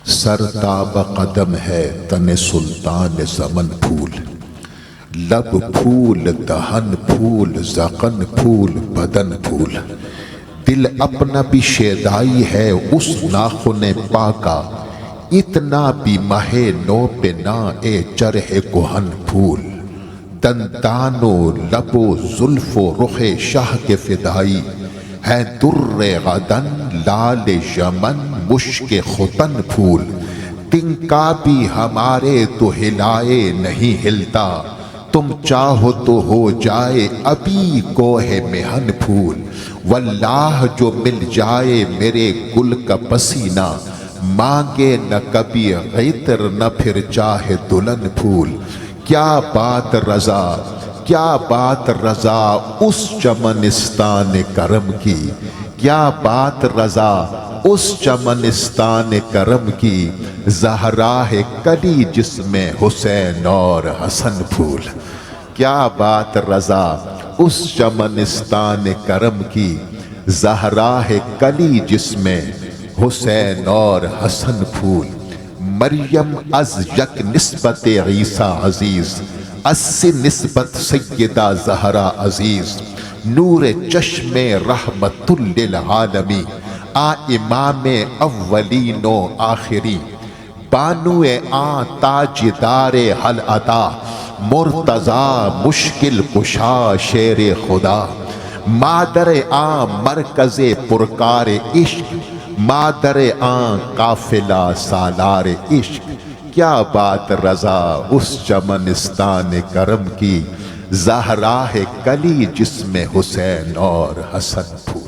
سرتاب قدم ہے تن سلطان زمن پھول، لب پھول دہن پھول زقن پھول بدن پھول، دل اپنا بھی شیدائی ہے اس ناخن پاکا، اتنا بھی مہ نو پہ نہ اے چرح کہن پھول، دندان و لب و زلف و رخ شاہ کے فدائی ہے در غدن لال یمن مشک ختن پھول، تنکا بھی ہمارے تو ہلائے نہیں ہلتا، تم چاہو تو ہو جائے ابھی کوہ محن پھول، واللہ جو مل جائے میرے گل کا پسینہ، مانگے نہ کبھی غیتر نہ پھر چاہے دلہن پھول، کیا بات رضا کیا بات رضا اس چمنستان کرم کی، کیا بات رضا اس چمنستان کرم کی، زہرا ہے کلی جس میں حسین اور حسن پھول، کیا بات رضا اس چمنستان کرم کی، زہرا ہے کلی جس میں حسین اور حسن پھول، مریم از یک نسبت عیسیٰ عزیز، اسی نسبت سیدہ زہرا عزیز، نور چشم رحمت للعالمین، امام اولین و آخرین، بانو تاجدار حل عطا، مرتضی مشکل کشا شیر خدا، مادر مرکز پرکار عشق، مادر قافلہ سالار عشق، کیا بات رضا اس چمنستان کرم کی، زہرا ہے کلی جس میں حسین اور حسن پھول۔